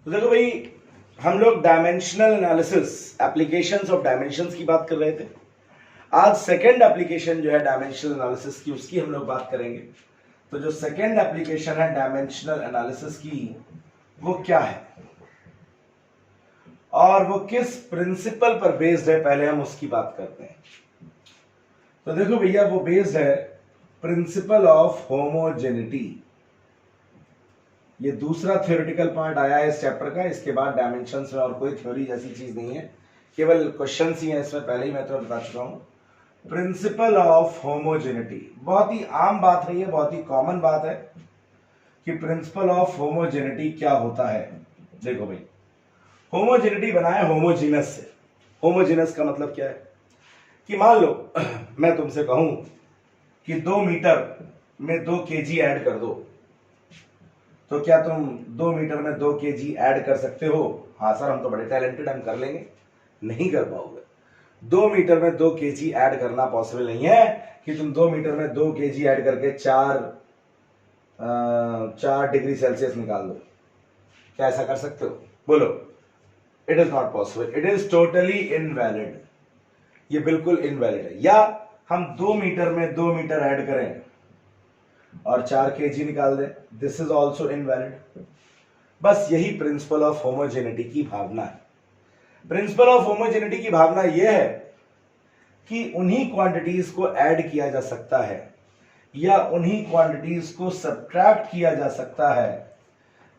तो देखो भाई, हम लोग dimensional analysis, applications of dimensions की बात कर रहे थे। आज सेकंड एप्लीकेशन जो है डायमेंशनल एनालिसिस की, उसकी हम लोग बात करेंगे। तो जो सेकंड एप्लीकेशन है डायमेंशनल एनालिसिस की, वो क्या है और वो किस प्रिंसिपल पर बेस्ड है, पहले हम उसकी बात करते हैं। तो देखो भैया, वो बेस्ड है प्रिंसिपल ऑफ होमोजेनिटी। ये दूसरा थ्योरेटिकल पार्ट आया है इस चैप्टर का। इसके बाद डायमेंशंस में और कोई थ्योरी जैसी चीज नहीं है, केवल क्वेश्चंस ही हैं इसमें। पहले ही मैं तो बता चुका हूं। प्रिंसिपल ऑफ होमोजेनिटी बहुत ही आम बात है, ये बहुत ही कॉमन बात है कि प्रिंसिपल ऑफ होमोजेनिटी क्या होता है। देखो भाई, होमोजेनिटी बना है होमोजीनस से। होमोजीनस का मतलब क्या है कि मान लो मैं तुमसे कहूं कि 2 मीटर में 2 केजी ऐड कर दो, तो क्या तुम 2 मीटर में 2 केजी ऐड कर सकते हो? हाँ सर, हम तो बड़े टैलेंटेड, हम कर लेंगे। नहीं कर पाओगे। 2 मीटर में 2 केजी ऐड करना पॉसिबल नहीं है कि तुम 2 मीटर में 2 केजी ऐड करके 4 डिग्री सेल्सियस निकाल दो। क्या ऐसा कर सकते हो? बोलो। It is not possible, it is totally invalid. ये बिल्कुल इनवैलिड है। या हम 2 मीटर में 2 मीटर ऐड करें और 4 केजी निकाल दें, दिस इज ऑल्सो इनवैलिड। बस यही प्रिंसिपल ऑफ होमोजेनिटी की भावना है। प्रिंसिपल ऑफ होमोजेनिटी की भावना यह है कि उन्हीं क्वांटिटीज को ऐड किया जा सकता है या उन्हीं क्वांटिटीज को सब्ट्रैक्ट किया जा सकता है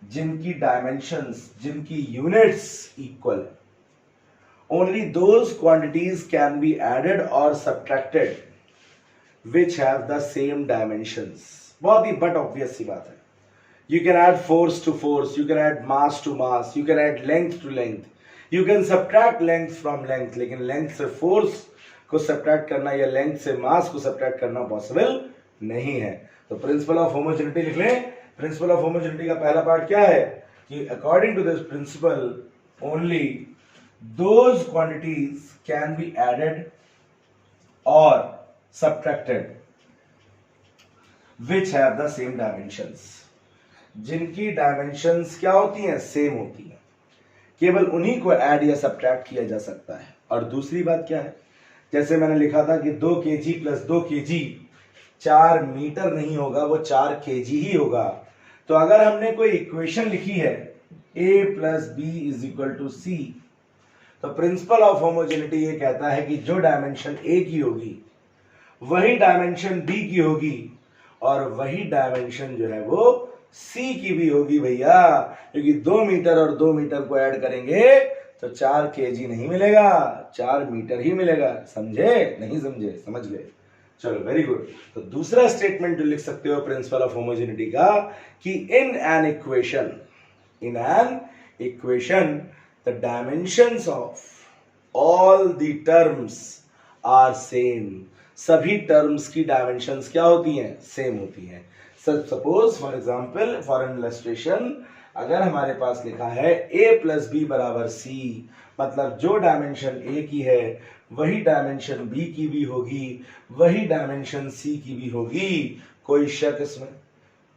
जिनकी डायमेंशंस, जिनकी यूनिट्स इक्वल है। Only those quantities can be added और subtracted which have the same dimensions। बहुत ही बट ऑब्वियस सी बात है। You can add force to force, you can add mass to mass, you can add length to length, you can subtract length from length, लेकिन length से force को subtract करना या length से mass को subtract करना possible नहीं है। तो principle of homogeneity लिख लें। principle of homogeneity का पहला पार्ट क्या है कि according to this principle only those quantities can be added or subtracted which have the same dimensions। जिनकी डायमेंशंस क्या होती हैं? सेम होती हैं। केवल उन्हीं को ऐड या सब्ट्रैक्ट किया जा सकता है। और दूसरी बात क्या है, जैसे मैंने लिखा था कि 2 केजी प्लस 2 केजी 4 मीटर नहीं होगा, वो 4 केजी ही होगा। तो अगर हमने कोई इक्वेशन लिखी है a plus B is equal to C, तो प्रिंसिपल ऑफ होमोजेनिटी ये कहता है कि जो डायमेंशन a की होगी वही डायमेंशन बी की होगी और वही डायमेंशन जो है वो सी की भी होगी भैया। क्योंकि 2 मीटर और 2 मीटर को ऐड करेंगे तो 4 केजी नहीं मिलेगा, 4 मीटर ही मिलेगा। समझे? नहीं समझे? समझ गए। चलो, वेरी गुड। तो दूसरा स्टेटमेंट जो लिख सकते हो प्रिंसिपल ऑफ होमोजेनिटी का कि in an equation the dimensions of all the terms are same. सभी टर्म्स की डायमेंशंस क्या होती हैं? सेम होती हैं। Suppose for example, for an illustration, अगर हमारे पास लिखा है a प्लस बी बराबर सी, मतलब जो डायमेंशन a की है वही डायमेंशन b की भी होगी, वही डायमेंशन c की भी होगी। कोई शक इसमें?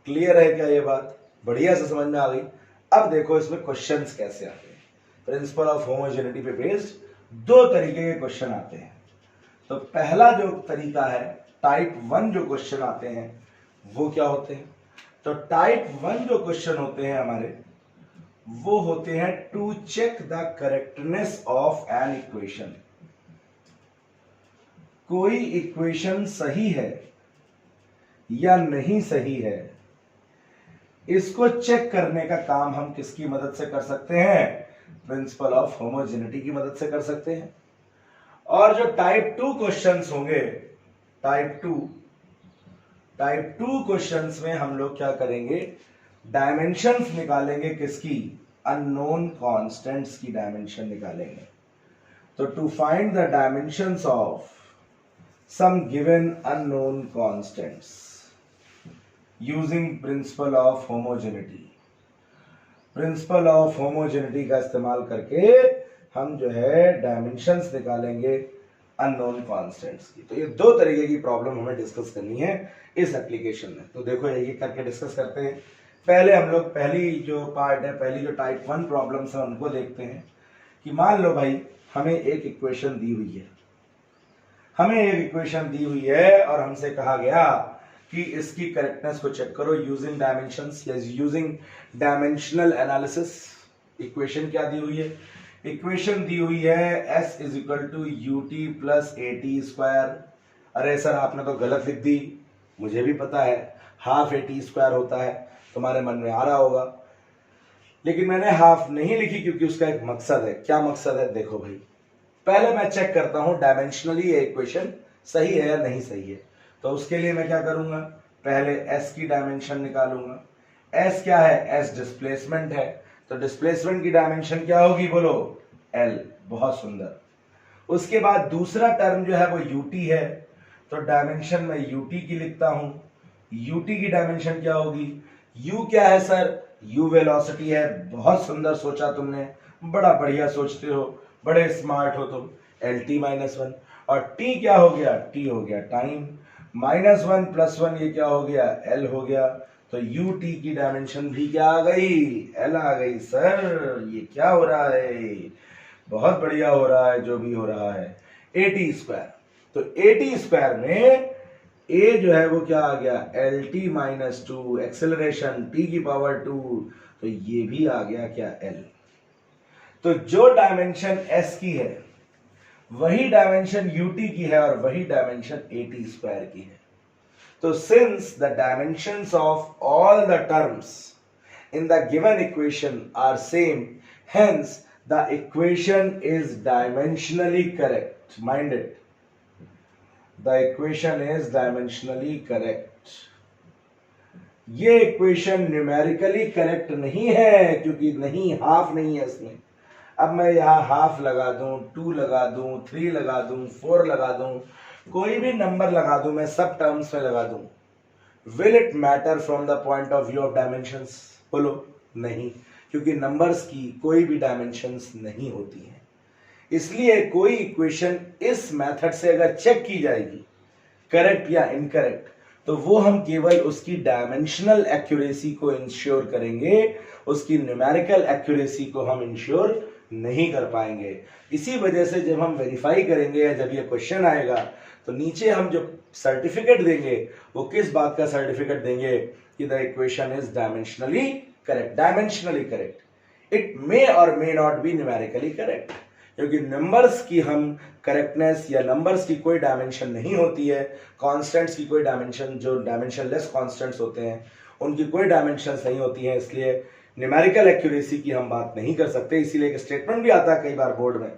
क्लियर है क्या ये बात? बढ़िया से समझ में आ गई। अब देखो इसमें क्वेश्चंस कैसे आते हैं। प्रिंसिपल ऑफ होमोजेनिटी पे बेस्ड 2 तरीके के क्वेश्चन आते हैं। तो पहला जो तरीका है, टाइप 1 जो क्वेश्चन आते हैं वो क्या होते हैं? तो टाइप 1 जो क्वेश्चन होते हैं हमारे, वो होते हैं to check the correctness of an equation. कोई इक्वेशन सही है या नहीं सही है, इसको चेक करने का काम हम किसकी मदद से कर सकते हैं? प्रिंसिपल ऑफ होमोजेनिटी की मदद से कर सकते हैं। और जो टाइप 2 क्वेश्चंस होंगे, टाइप 2 क्वेश्चंस में हम लोग क्या करेंगे? डायमेंशंस निकालेंगे। किसकी? अननोन कांस्टेंट्स की डायमेंशन निकालेंगे। तो to find the dimensions of some given unknown constants using principle of homogeneity. Principle of homogeneity का इस्तेमाल करके हम जो है डायमेंशंस निकालेंगे अननोन कांस्टेंट्स की। तो ये 2 तरीके की प्रॉब्लम हमें डिस्कस करनी है इस एप्लीकेशन में। तो देखो, एक एक करके डिस्कस करते हैं। पहले हम लोग पहली जो पार्ट है, पहली जो टाइप 1 प्रॉब्लम्स है उनको देखते हैं। कि मान लो भाई हमें एक इक्वेशन दी हुई है, हमें एक इक्वेशन दी हुई है और हमसे कहा गया कि इसकी करेक्टनेस को चेक करो यूजिंग डायमेंशंस या यूजिंग डायमेंशनल एनालिसिस। इक्वेशन क्या दी हुई है? इक्वेशन दी हुई है s is equal to U T plus A T square. अरे सर आपने तो गलत लिख दी, मुझे भी पता है हाफ ए टी स्क्वायर होता है, तुम्हारे मन में आ रहा होगा, लेकिन मैंने हाफ नहीं लिखी क्योंकि उसका एक मकसद है। क्या मकसद है? देखो भाई, पहले मैं चेक करता हूं डायमेंशनली ये इक्वेशन सही है या नहीं सही है। तो उसके लिए मैं क्या करूंगा, पहले s की डायमेंशन निकालूंगा। s क्या है? s डिस्प्लेसमेंट है, तो डिस्प्लेसमेंट की डायमेंशन क्या होगी बोलो? l। बहुत सुंदर। उसके बाद दूसरा टर्म जो है वो ut है, तो डायमेंशन में ut की लिखता हूं। ut की डायमेंशन क्या होगी? u क्या है सर? u वेलोसिटी है। बहुत सुंदर सोचा तुमने, बड़ा बढ़िया सोचते हो, बड़े स्मार्ट हो तुम। lt -1 और t क्या हो गया? t हो गया टाइम। -1 + 1 ये क्या हो गया? l हो गया। तो ut की डायमेंशन भी क्या आ गई? l आ गई। सर ये क्या हो रहा है? बहुत बढ़िया हो रहा है जो भी हो रहा है। at स्क्वायर, तो at स्क्वायर में a जो है वो क्या आ गया? lt -2, एक्सेलरेशन t की पावर 2, तो ये भी आ गया क्या? l। तो जो डायमेंशन s की है वही डायमेंशन ut की है और वही डायमेंशन at स्क्वायर की है। तो since the dimensions of all the terms in the given equation are same, hence the equation is dimensionally correct. Mind it, the equation is dimensionally correct. ये equation numerically correct नहीं है क्योंकि नहीं, half नहीं है इसमें। अब मैं यहाँ हाफ लगा दूं, 2 लगा दूं, 3 लगा दूं, 4 लगा दूं, कोई भी नंबर लगा दूं, मैं सब टर्म्स में लगा दूं, will it matter from the point of view of dimensions? बोलो नहीं, क्योंकि नंबर्स की कोई भी डायमेंशंस नहीं होती हैं। इसलिए कोई इक्वेशन इस मेथड से अगर चेक की जाएगी करेक्ट या इनकरेक्ट, तो वो हम केवल उसकी डायमेंशनल एक्यूरेसी को इंश्योर करेंगे, उसकी न्यूमेरिकल एक्यूरेसी को हम इंश्योर नहीं कर पाएंगे। इसी वजह से जब हम वेरीफाई करेंगे या जब ये क्वेश्चन आएगा तो नीचे हम जो सर्टिफिकेट देंगे वो किस बात का सर्टिफिकेट देंगे? कि the equation is dimensionally correct. Dimensionally correct, it may और may not be numerically correct, क्योंकि नंबर्स की हम करेक्टनेस या नंबर्स की कोई डायमेंशन नहीं होती है, कांस्टेंट्स की कोई डायमेंशन, जो डायमेंशनलेस कांस्टेंट्स होते हैं उनकी कोई डायमेंशंस नहीं होती हैं, इसलिए न्यूमेरिकल एक्यूरेसी की हम बात नहीं कर सकते। इसीलिए एक स्टेटमेंट भी आता है कई बार बोर्ड में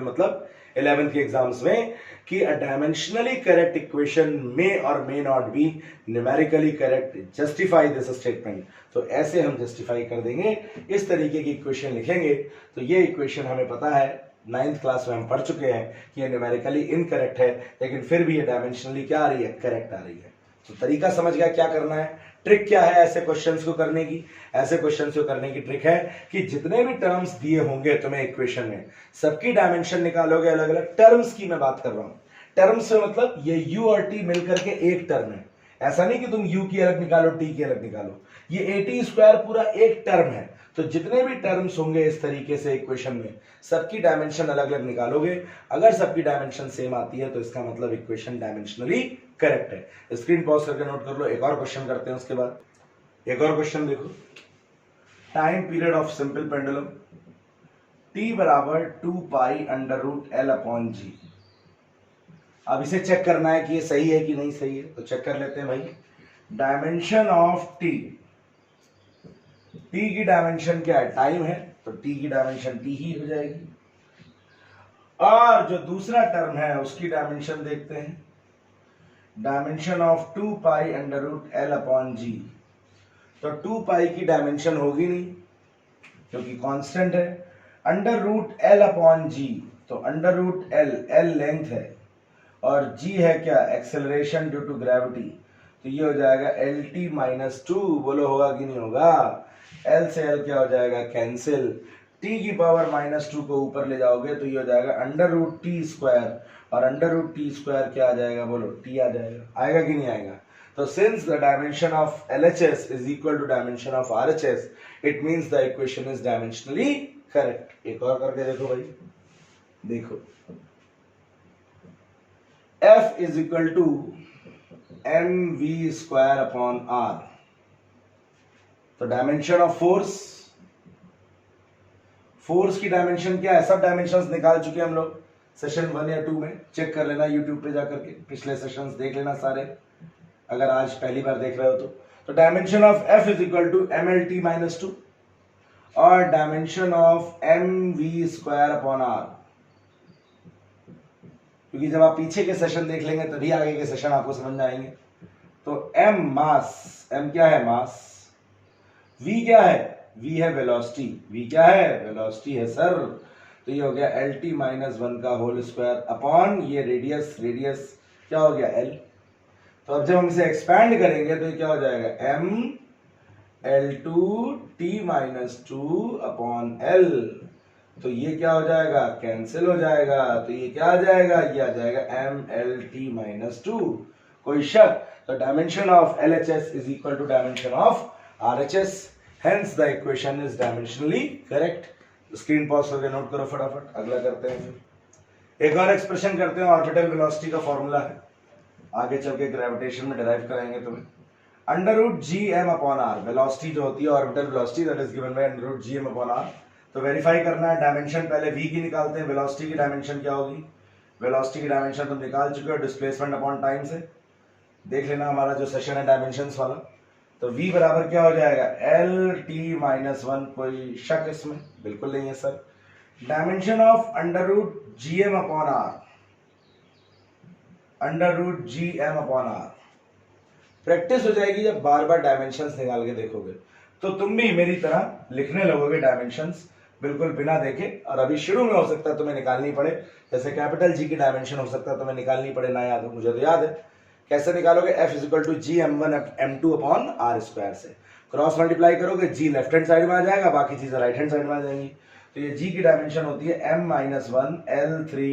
मतलब 11th के एग्जाम्स में कि अ डायमेंशनली करेक्ट इक्वेशन मे और may not be numerically correct, justify this statement. तो ऐसे हम जस्टिफाई कर देंगे, इस तरीके की इक्वेशन लिखेंगे। तो ये इक्वेशन हमें पता है, 9th क्लास में हम पढ़ चुके हैं कि ये न्यूमेरिकली इनकरेक्ट है, लेकिन फिर भी ये डायमेंशनली क्या आ रही है? करेक्ट आ रही है। तो तरीका समझ गया क्या करना है? ट्रिक क्या है ऐसे क्वेश्चंस को करने की? ऐसे क्वेश्चंस को करने की ट्रिक है कि जितने भी टर्म्स दिए होंगे तुम्हें इक्वेशन में, सबकी डायमेंशन निकालोगे अलग अलग। टर्म्स की मैं बात कर रहा हूं, टर्म्स से मतलब ये u और t मिलकर के एक टर्म है। ऐसा नहीं कि तुम u की अलग निकालो, t की अलग निकालो, ये at स्क्वायर पूरा एक टर्म है। तो जितने भी टर्म्स होंगे इस तरीके से इक्वेशन में, सबकी डायमेंशन अलग अलग निकालोगे। अगर सबकी डायमेंशन सेम आती है तो इसका मतलब इक्वेशन डायमेंशनली करेक्ट है। स्क्रीन पॉज करके नोट कर लो, एक और क्वेश्चन करते हैं उसके बाद। एक और क्वेश्चन देखो, time period of simple pendulum t बराबर 2 पाई √L/g। अब इसे चेक करना है कि ये सही है कि नहीं सही है, तो चेक कर लेते हैं भाई। डायमेंशन ऑफ t की डायमेंशन क्या है? टाइम है, तो t की डायमेंशन t ही हो जाएगी। और जो दूसरा टर्म है उसकी डायमेंशन देखते हैं, डायमेंशन ऑफ 2 पाई √L/g। तो 2 पाई की डायमेंशन होगी नहीं क्योंकि कांस्टेंट है। √L/g, तो √L लेंथ है और g है क्या? Acceleration due to gravity. तो ये हो जाएगा LT-2। बोलो होगा कि नहीं होगा? L से L क्या हो जाएगा? कैंसिल। t की पावर -2 को ऊपर ले जाओगे तो ये हो जाएगा √t², और √t² क्या आ जाएगा? बोलो t आ जाएगा। आएगा कि नहीं आएगा? तो since the dimension of LHS is equal to dimension of RHS, it means the equation is dimensionally correct. एक और करके देखो भाई, देखो F is equal to mv square upon r, तो डायमेंशन ऑफ फोर्स की डायमेंशन क्या है? सब डायमेंशंस निकाल चुके हम लोग सेशन 1 या 2 में, चेक कर लेना यूट्यूब पे जाकर के, पिछले सेशंस देख लेना सारे, अगर आज पहली बार देख रहे हो तो dimension of F is equal to mlt minus 2 और dimension of mv square upon r, क्योंकि जब आप पीछे के सेशन देख लेंगे तभी आगे के सेशन आपको समझ में आएंगे। तो m मास, m क्या है? मास। v क्या है? v है वेलोसिटी। v क्या है? वेलोसिटी है सर। तो ये हो गया lt माइनस 1 का होल स्क्वायर अपॉन ये रेडियस क्या हो गया? l। तो अब जब हम इसे एक्सपैंड करेंगे तो ये क्या हो जाएगा? m l2 t minus 2 upon l। तो ये क्या हो जाएगा? कैंसिल हो जाएगा। तो ये क्या आ जाएगा? ये आ जाएगा m l t माइनस 2। कोई शक? तो dimension of LHS is equal to dimension of RHS, hence the equation is dimensionally correct। Screen pause करके नोट करो फटाफट, अगला करते हैं। फिर एक और एक्सप्रेशन करते हैं, ऑर्बिटल वेलोसिटी का फॉर्मूला है, आगे चल के ग्रेविटेशन में डिराइव कराएंगे तुम्हें। Under root G M upon R, velocity जो होती है orbital velocity, that is given by under root G M upon R. तो वेरीफाई करना है, डायमेंशन पहले v की निकालते हैं, वेलोसिटी की डायमेंशन क्या होगी? वेलोसिटी की डायमेंशन तुम निकाल चुके हो डिस्प्लेसमेंट अपॉन टाइम से, देख लेना हमारा जो सेशन है डायमेंशंस वाला। तो v बराबर क्या हो जाएगा? L T minus 1। कोई शक इसमें? बिल्कुल नहीं है सर। Dimension of under root G M upon R, under root G M upon R. Practice हो जाएगी जब बार बार डायमेंशंस निकाल के देखोगे, तो तुम भी मेरी तरह लिखने लगोगे डायमेंशंस बिल्कुल बिना देखे। और अभी शुरू में हो सकता है तुम्हें निकालनी पड़े, जैसे कैपिटल जी की डायमेंशन हो सकता है तुम्हें निकालनी पड़े, ना याद हो, मुझे तो याद है। कैसे निकालोगे? F is equal to G m1 m2 upon r square से क्रॉस मल्टीप्लाई करोगे, g लेफ्ट हैंड साइड में आ जाएगा, बाकी चीजें राइट हैंड साइड में आ जाएंगी। तो ये g की डायमेंशन होती है m minus 1 l3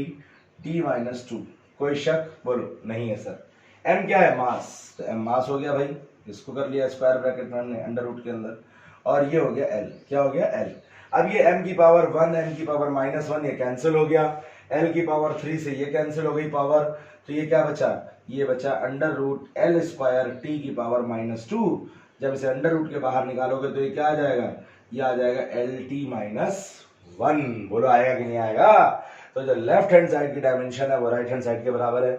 t minus 2। कोई शक? बोलो नहीं है सर। m क्या है? मास। तो m मास हो गया भाई, इसको कर लिया स्क्वायर ब्रैकेट में अंडर रूट के अंदर, और ये हो गया l। क्या हो गया? l। अब ये m की पावर 1 m की पावर माइनस 1 ये कैंसिल हो गया, l की पावर 3 से ये कैंसिल हो गई पावर, तो ये क्या बचा? ये बचा under root l square t की पावर माइनस 2। जब इसे अंडर रूट के बाहर निकालोगे तो ये क्या आ जाएगा? ये आ जाएगा lt माइनस 1। बोलो आएगा कि नहीं आएगा? तो जो लेफ्ट हैंड साइड की डायमेंशन है वो राइट हैंड साइड के बराबर है।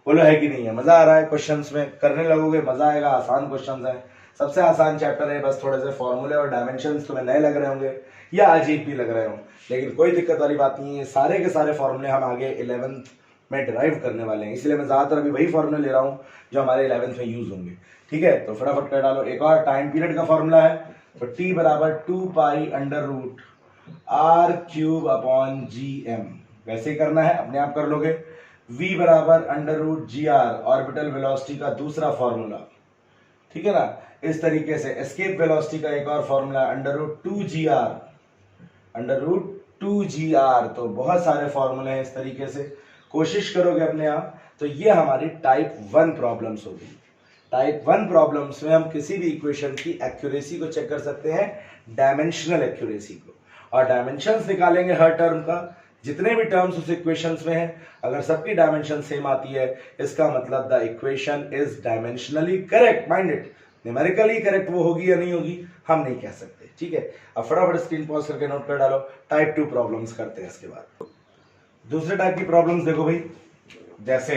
बोलो है कि नहीं है? मजा आ रहा है? क्वेश्चंस में करने लगोगे मजा आएगा, आसान क्वेश्चंस है, सबसे आसान चैप्टर है, बस थोड़े से फॉर्मूले और डायमेंशंस तुम्हें नए लग रहे होंगे या अजीब भी लग रहे हो, लेकिन कोई दिक्कत वाली बात नहीं है। सारे के सारे फॉर्मूले हम आगे 11th में डिराइव करने वाले हैं, इसलिए मैं ज्यादातर अभी वही फॉर्मूले ले रहा हूँ जो हमारे 11th में यूज होंगे। ठीक है, तो फटाफट कर डालो। एक और टाइम पीरियड का फॉर्मूला है, तो t बराबर 2 pi under root r cube upon G M, वैसे ही करना है, अपने आप कर लोगे। v बराबर under root G R, orbital velocity का दूसरा फॉर्मूला, ठीक है ना। इस तरीके से एस्केप वेलोसिटी का एक और formula under root 2 G R, under root 2 G R. तो बहुत सारे फॉर्मूले हैं इस तरीके से, कोशिश करोगे अपने आप तो ये हमारी टाइप 1 प्रॉब्लम्स होगी। टाइप 1 प्रॉब्लम्स में हम किसी भी इक्वेशन की एक्यूरेसी को चेक कर सकते हैं, डायमेंशनल एक्यूरेसी को, और डायमेंशंस निकालेंगे हर टर्म का, जितने भी टर्म्स उस इक्वेशंस में हैं, अगर सबकी डायमेंशन सेम आती है इसका मतलब the equation is dimensionally correct. Minded, numerically correct वो होगी या नहीं होगी हम नहीं कह सकते। ठीक है, अब फटाफट स्क्रीन पॉज करके नोट कर डालो। टाइप 2 प्रॉब्लम्स करते हैं इसके बाद। दूसरे टाइप की प्रॉब्लम्स देखो भाई, जैसे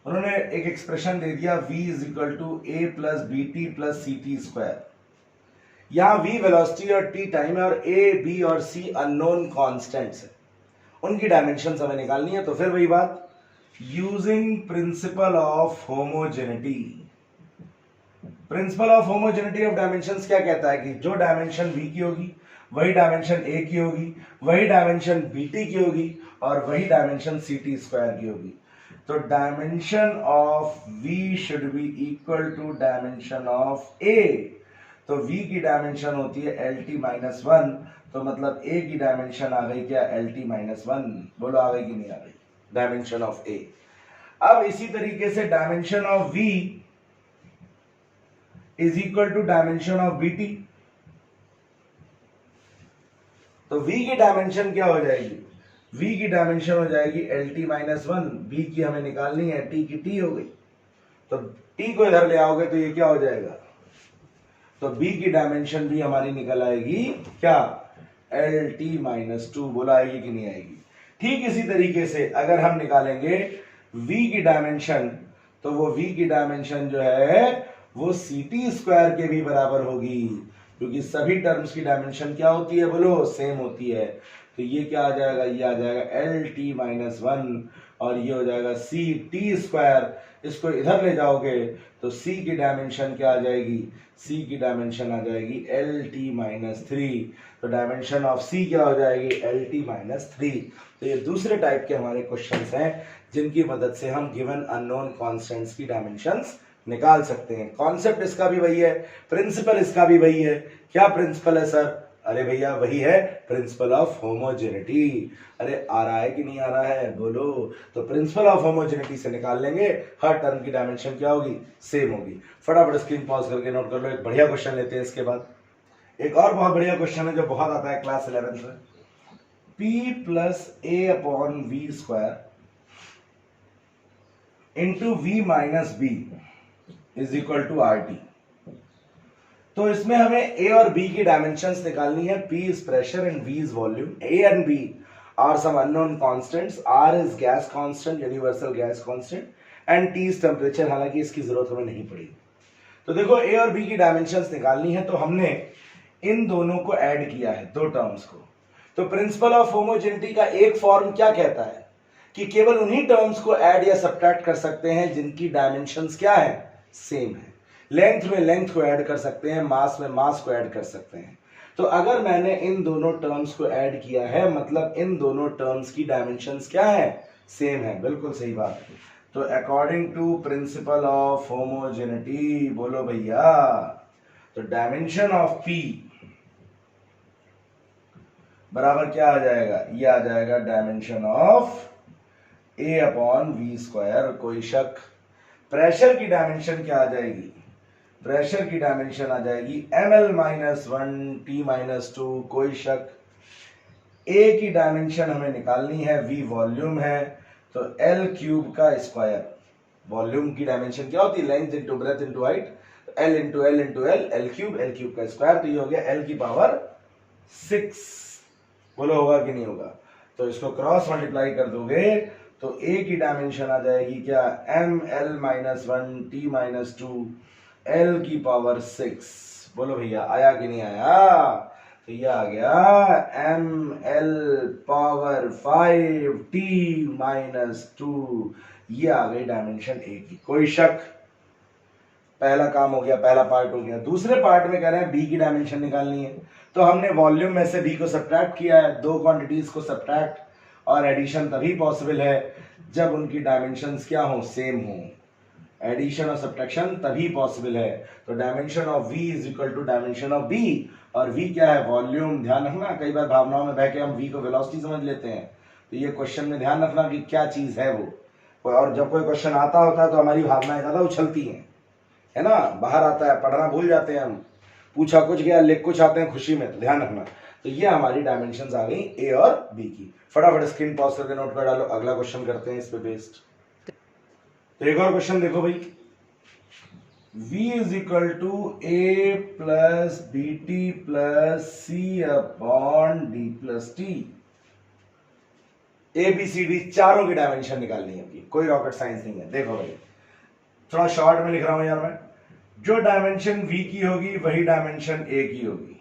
उन्होंने एक एक्सप्रेशन दे दिया v is equal to a plus B T plus C T square. यहां v वेलोसिटी और t टाइम है, और a b और c अननोन कांस्टेंट्स है, उनकी डायमेंशंस हमें निकालनी है। तो फिर वही बात, using principle of homogeneity. Principle of homogeneity of dimensions क्या कहता है कि जो डायमेंशन v की होगी वही डायमेंशन a की होगी, वही डायमेंशन bt की होगी, और वही डायमेंशन ct स्क्वायर की होगी। तो dimension of v should be equal to dimension of a। तो v की डायमेंशन होती है lt माइनस 1, तो मतलब a की डायमेंशन आ गई क्या? lt minus 1। बोलो आ गई कि नहीं आ गई? Dimension of a। अब इसी तरीके से dimension of v is equal to dimension of B T. तो v की डायमेंशन क्या हो जाएगी, v की डायमेंशन हो जाएगी L T minus one, B की हमें निकालनी है, t की t हो गई, तो t को इधर ले आओगे तो ये क्या हो जाएगा, तो b की डायमेंशन भी हमारी निकल आएगी क्या, एल टी माइनस टू। बोला आएगी कि नहीं आएगी। ठीक इसी तरीके से अगर हम निकालेंगे v की डायमेंशन, तो वो v की डायमेंशन जो है वो सी टी स्क्वायर के भी बराबर होगी, क्योंकि सभी टर्म्स की डायमेंशन क्या होती है, बोलो सेम होती है। तो ये क्या आ जाएगा, ये आ जाएगा एल टी माइनस वन, और ये हो जाएगा सी टी स्क्वायर। इसको इधर ले जाओगे तो c की डायमेंशन क्या आ जाएगी, c की डायमेंशन आ जाएगी एल टी माइनस थ्री। तो डायमेंशन ऑफ c क्या हो जाएगी, एल टी माइनस थ्री। तो ये दूसरे टाइप के हमारे क्वेश्चंस हैं जिनकी मदद से हम गिवन अननोन कॉन्स्टेंट्स की डायमेंशंस निकाल सकते हैं। कॉन्सेप्ट इसका भी वही है, प्रिंसिपल इसका भी वही है। क्या प्रिंसिपल है सर, अरे भैया वही है प्रिंसिपल ऑफ होमोजेनिटी। अरे आ रहा है कि नहीं आ रहा है, बोलो। तो प्रिंसिपल ऑफ होमोजेनिटी से निकाल लेंगे, हर टर्म की डायमेंशन क्या होगी, सेम होगी। फटाफट स्क्रीन पॉज करके नोट कर लो। एक बढ़िया क्वेश्चन लेते हैं इसके बाद। एक और बहुत बढ़िया क्वेश्चन है जो बहुत आता है क्लास 11th में, p plus A upon V square into V minus B is equal to R T. तो इसमें हमें a और b की डायमेंशंस निकालनी है। p इज प्रेशर एंड v इज volume. a and b are some unknown constants. r is gas constant, universal gas constant, and t is temperature. हालांकि इसकी जरूरत हमें नहीं पड़ी। तो देखो a और b की डायमेंशंस निकालनी है, तो हमने इन दोनों को ऐड किया है, दो टर्म्स को। तो प्रिंसिपल ऑफ होमोजेनिटी का एक फॉर्म क्या कहता है कि केवल उन्हीं टर्म्स को ऐड या सब्ट्रैक्ट कर सकते हैं जिनकी डायमेंशंस क्या है, सेम है। लेंथ में लेंथ को ऐड कर सकते हैं, मास में मास को ऐड कर सकते हैं। तो अगर मैंने इन दोनों टर्म्स को ऐड किया है, मतलब इन दोनों टर्म्स की डायमेंशंस क्या है, सेम है। बिल्कुल सही बात। तो according to principle of homogeneity, बोलो भैया, तो डायमेंशन ऑफ P बराबर क्या आ जाएगा, ये आ जाएगा dimension of A upon V square. कोई शक। प्रेशर की डायमेंशन क्या आ जाएगी, प्रेशर की डायमेंशन आ जाएगी ml minus one T minus two. कोई शक। A की डायमेंशन हमें निकालनी है, V वॉल्यूम है, तो L क्यूब का स्क्वायर। वॉल्यूम की डायमेंशन क्या होती है, length into breadth into height. L into L into L, L cube का स्क्वायर। तो ये हो गया L की पावर 6। बोलो होगा कि नहीं होगा। तो इसको क्रॉस मल्टीप्लाई कर दोगे तो A की डायमेंशन आ जाएगी क्या, ml minus one T minus two, L की पावर 6। बोलो भैया आया कि नहीं आया। तो ये आ गया ml power 5 t minus two. ये आ गई डायमेंशन A की। कोई शक। पहला काम हो गया, पहला पार्ट हो गया। दूसरे पार्ट में कह रहे हैं B की डायमेंशन निकालनी है। तो हमने वॉल्यूम में से B को सब्ट्रैक्ट किया है। दो क्वांटिटीज को सब्ट्रैक्ट और एडिशन तभी पॉसिबल है जब उनकी डायमेंशंस क्या हो, सेम हो। एडिशन और सब्ट्रैक्शन तभी पॉसिबल है। तो dimension of V is equal to dimension of B, और V क्या है, वॉल्यूम। ध्यान रखना, कई बार भावनाओं में बह के हम V को वेलोसिटी समझ लेते हैं। तो ये क्वेश्चन में ध्यान रखना कि क्या चीज है वो। और जब कोई क्वेश्चन आता होता है तो हमारी भावनाएं ज्यादा उछलती हैं, है ना, बाहर आता है, पढ़ना भूल जाते हैं हम। पूछा कुछ गया, लिख कुछ आते हैं खुशी में। तो ध्यान रखना। तो ये हमारी डायमेंशंस आ गई A और B की। फटाफट स्क्रीन पॉज करके नोट कर डालो। अगला क्वेश्चन करते हैं इस पे बेस्ड। तो एक और क्वेश्चन देखो भाई, V is equal to A plus B T plus C upon D plus T. A B C D चारों की डायमेंशन निकालनी है। कोई रॉकेट साइंस नहीं है। देखो भाई, थोड़ा शॉर्ट में लिख रहा हूं यार मैं। जो डायमेंशन V की होगी वही डायमेंशन A की होगी,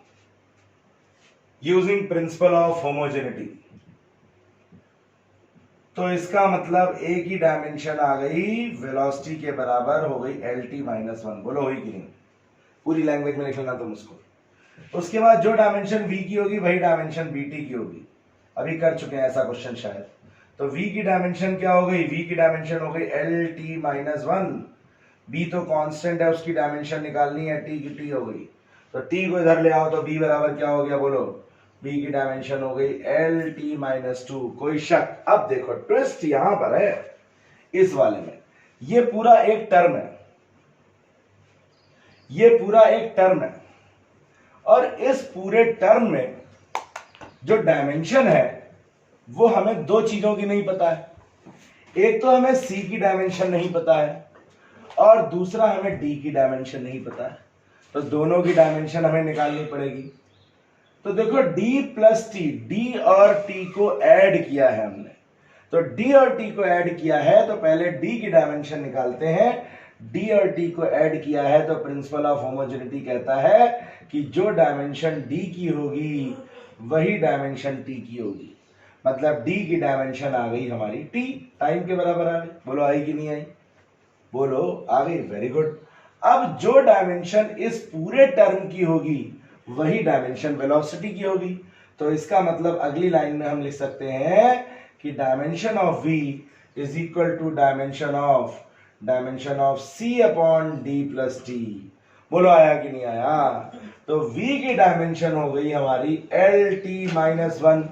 यूजिंग प्रिंसिपल ऑफ होमोजेनिटी। तो इसका मतलब A की डायमेंशन आ गई वेलोसिटी के बराबर हो गई एल टी माइनस वन। बोलो हुई कि नहीं। पूरी लैंग्वेज में लिख लेना तुम उसको। उसके बाद जो डायमेंशन V की होगी वही डायमेंशन BT की होगी। अभी कर चुके हैं ऐसा क्वेश्चन शायद। तो V की डायमेंशन क्या हो गई, V की डायमेंशन हो गई L T minus one. B तो कांस्टेंट है, उसकी डायमेंशन निकालनी है, T की T हो गई। तो T को इधर ले आओ तो B बराबर क्या हो गया, बोलो। B की डायमेंशन हो गई एल टी माइनस टू। कोई शक। अब देखो ट्विस्ट यहां पर है इस वाले में। ये पूरा एक टर्म है, ये पूरा एक टर्म है और इस पूरे टर्म में जो डायमेंशन है वो हमें दो चीजों की नहीं पता है। एक तो हमें c की डायमेंशन नहीं पता है और दूसरा हमें d की डायमेंशन नहीं पता है। तो दोनों की डायमेंशन हमें निकालनी पड़ेगी। तो देखो d प्लस टी, d और t को ऐड किया है हमने, तो d और t को ऐड किया है तो पहले d की डायमेंशन निकालते हैं। d और t को ऐड किया है तो प्रिंसिपल ऑफ होमोजेनिटी कहता है कि जो डायमेंशन d की होगी वही डायमेंशन t की होगी। मतलब d की डायमेंशन आ गई हमारी t, टाइम के बराबर आ गई। बोलो आई कि नहीं आई? बोलो आ गई, वेरी गुड। अब जो डायमेंशन इस पूरे टर्म की होगी वही डायमेंशन वेलोसिटी की होगी। तो इसका मतलब अगली लाइन में हम लिख सकते हैं कि dimension of v is equal to dimension of c upon d plus T. बोलो आया कि नहीं आया? तो v की डायमेंशन हो गई हमारी lt माइनस 1।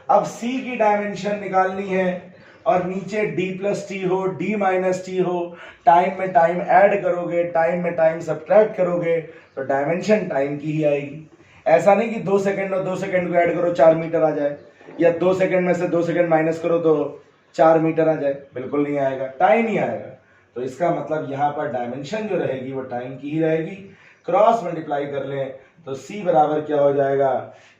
अब c की डायमेंशन निकालनी है और नीचे d प्लस टी हो, d माइनस टी हो, टाइम में टाइम ऐड करोगे, टाइम में टाइम सब्ट्रैक्ट करोगे तो डायमेंशन टाइम की ही आएगी। ऐसा नहीं कि 2 सेकंड और 2 सेकंड को ऐड करो 4 मीटर आ जाए, या 2 सेकंड में से 2 सेकंड माइनस करो तो 4 मीटर आ जाए, बिल्कुल नहीं आएगा, टाइम ही आएगा। तो इसका मतलब यहाँ पर डायमेंशन जो रहेगी वो टाइम की ही रहेगी। क्रॉस मल्टीप्लाई कर लें तो c बराबर क्या हो जाएगा,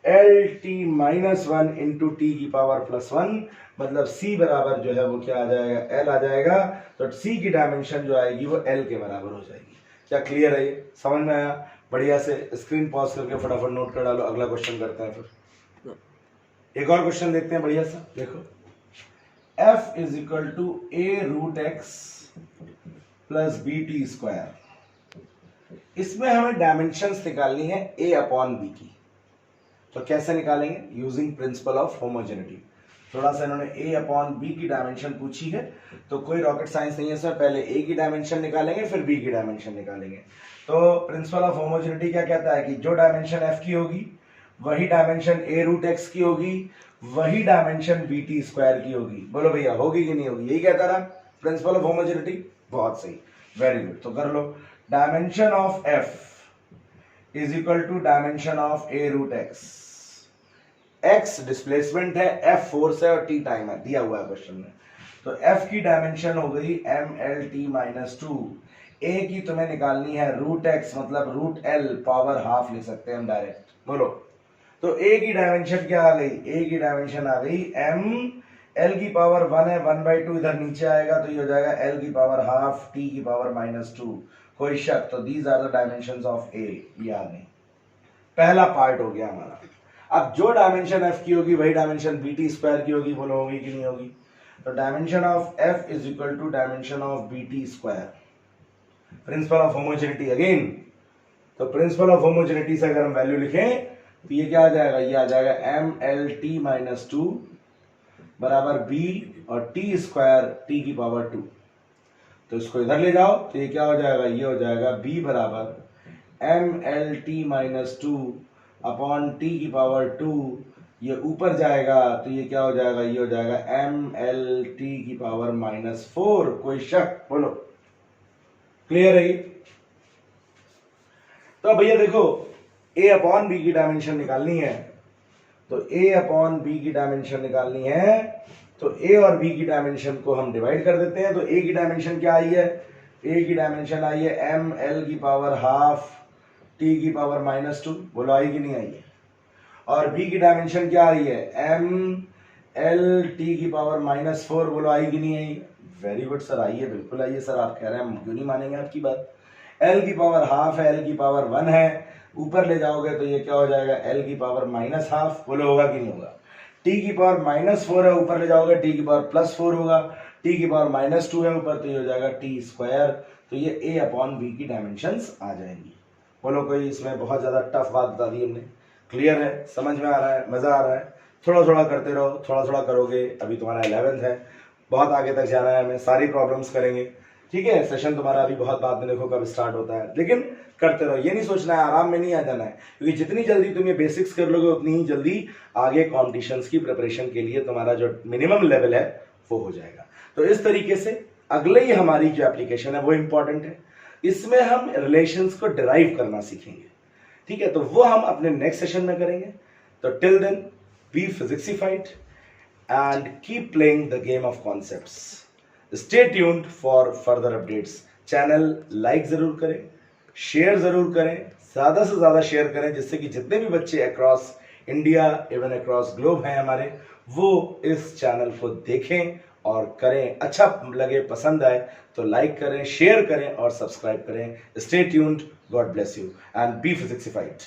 lt माइनस 1 इंटू टी की पावर प्लस 1, मतलब c बराबर जो है वो क्या आ जाएगा, l आ जाएगा। तो c की डायमेंशन जो आएगी वो l के बराबर हो जाएगी। क्या क्लियर है? ये समझ में आया? बढ़िया से स्क्रीन पॉज करके फटाफट नोट कर डालो, अगला क्वेश्चन करते हैं। फिर एक और क्वेश्चन देखते हैं बढ़िया सा। देखो f is equal to a root X plus B T square. इसमें हमें डायमेंशंस निकालनी है a अपॉन b की। तो कैसे निकालेंगे? Using principle of homogeneity. थोड़ा सा इन्होंने a अपॉन b की डायमेंशन पूछी है तो कोई रॉकेट साइंस नहीं है सर, पहले a की डायमेंशन निकालेंगे फिर b की डायमेंशन निकालेंगे। तो प्रिंसिपल ऑफ होमोजेनिटी क्या कहता है कि जो डायमेंशन f की होगी वही डायमेंशन a रूट एक्स की होगी, वही डायमेंशन बी टी स्क्वायर की होगी। बोलो भैया होगी कि नहीं होगी? यही कहता रहा प्रिंसिपल ऑफ होमोजेनिटी। बहुत सही, वेरी गुड। तो कर लो, dimension of f is equal to dimension of a root X. x displacement है, f फोर्स है और t टाइम है, दिया हुआ है क्वेश्चन में। तो f की डायमेंशन हो गई mlt माइनस 2। a की तुम्हें निकालनी है रूट x, मतलब रूट l पावर हाफ ले सकते हैं हम डायरेक्ट। बोलो, तो a की डायमेंशन क्या आ गई? a की डायमेंशन आ गई m, l की पावर 1 है, 1/2 इधर नीचे आएगा तो ये हो जाएगा l की पावर हाफ t की पावर माइनस 2। कोई शक? तो these are the dimensions of a। ये आ गई, पहला पार्ट हो गया हमारा। अब जो डायमेंशन f की होगी वही डायमेंशन बी टी स्क्वायर की होगी। बोलो होगी कि नहीं होगी? तो dimension of f is equal to dimension of B T square. Principle of homogeneity again. तो प्रिंसिपल ऑफ होमोजेनिटी से अगर हम वैल्यू लिखें तो ये क्या आ जाएगा? ये आ जाएगा एम एल टी माइनस 2 बराबर b और t स्क्वायर t की पावर 2। तो इसको इधर ले जाओ तो ये क्या हो जाएगा? ये हो जाएगा b बराबर M L T minus 2 upon t की पावर 2। ये ऊपर जाएगा तो ये क्या हो जाएगा? ये हो जाएगा एम एल टी की पावर माइनस 4। कोई शक? बोलो, क्लियर है? तो भैया देखो, a अपॉन b की डायमेंशन निकालनी है तो a अपॉन b की डायमेंशन निकालनी है तो a और b की डायमेंशन को हम डिवाइड कर देते हैं। तो a की डायमेंशन क्या आई है? a की डायमेंशन आई है एम एल की पावर हाफ t की पावर माइनस 2। बोलो आई कि नहीं आई है? और b की डायमेंशन क्या आई है? एम एल टी की पावर माइनस 4। बोलो आई कि नहीं आई? वेरी गुड सर, आई है, बिल्कुल आई है सर। आप कह रहे हैं, हम क्यों नहीं मानेंगे आपकी बात। l की पावर हाफ है, l की पावर 1 है, ऊपर ले जाओगे तो ये क्या हो जाएगा? l की पावर माइनस हाफ। बोलो होगा कि नहीं होगा? t की पावर माइनस 4 है, ऊपर ले जाओगे t की पावर प्लस 4 होगा, t की पावर माइनस 2 है ऊपर तो ये हो जाएगा t स्क्वायर। तो ये a अपॉन b की डायमेंशंस आ जाएंगी। बोलो, कोई इसमें बहुत ज्यादा टफ बात बता दी हमने? क्लियर है? समझ में आ रहा है? मजा आ रहा है? थोड़ा थोड़ा करते रहो, थोड़ा थोड़ा करोगे। अभी तुम्हारा 11th है, बहुत आगे तक जाना है, हमें सारी प्रॉब्लम्स करेंगे, ठीक है? सेशन तुम्हारा अभी बहुत बाद में देखो कब स्टार्ट होता है, लेकिन करते रहो। ये नहीं सोचना है, आराम में नहीं आ जाना है, क्योंकि जितनी जल्दी तुम ये बेसिक्स कर लोगे उतनी ही जल्दी आगे कॉम्पिटिशन्स की प्रिपरेशन के लिए तुम्हारा जो मिनिमम लेवल है वो हो जाएगा। तो इस तरीके से अगले ही हमारी जो एप्लीकेशन है वो इंपॉर्टेंट है। इसमें हम रिलेशंस को डिराइव करना सीखेंगे, ठीक है। तो वो हम अपने नेक्स्ट सेशन में करेंगे। तो till then be physicsified and keep playing the game of concepts. Stay tuned for further updates. Channel like जरूर करें, शेयर जरूर करें, ज्यादा से ज्यादा शेयर करें, जिससे कि जितने भी बच्चे across India even across globe हैं हमारे, वो इस चैनल को देखें और करें। अच्छा लगे, पसंद आए तो लाइक करें, शेयर करें और सब्सक्राइब करें। Stay tuned, God bless you and be फिजिक्सिफाइड।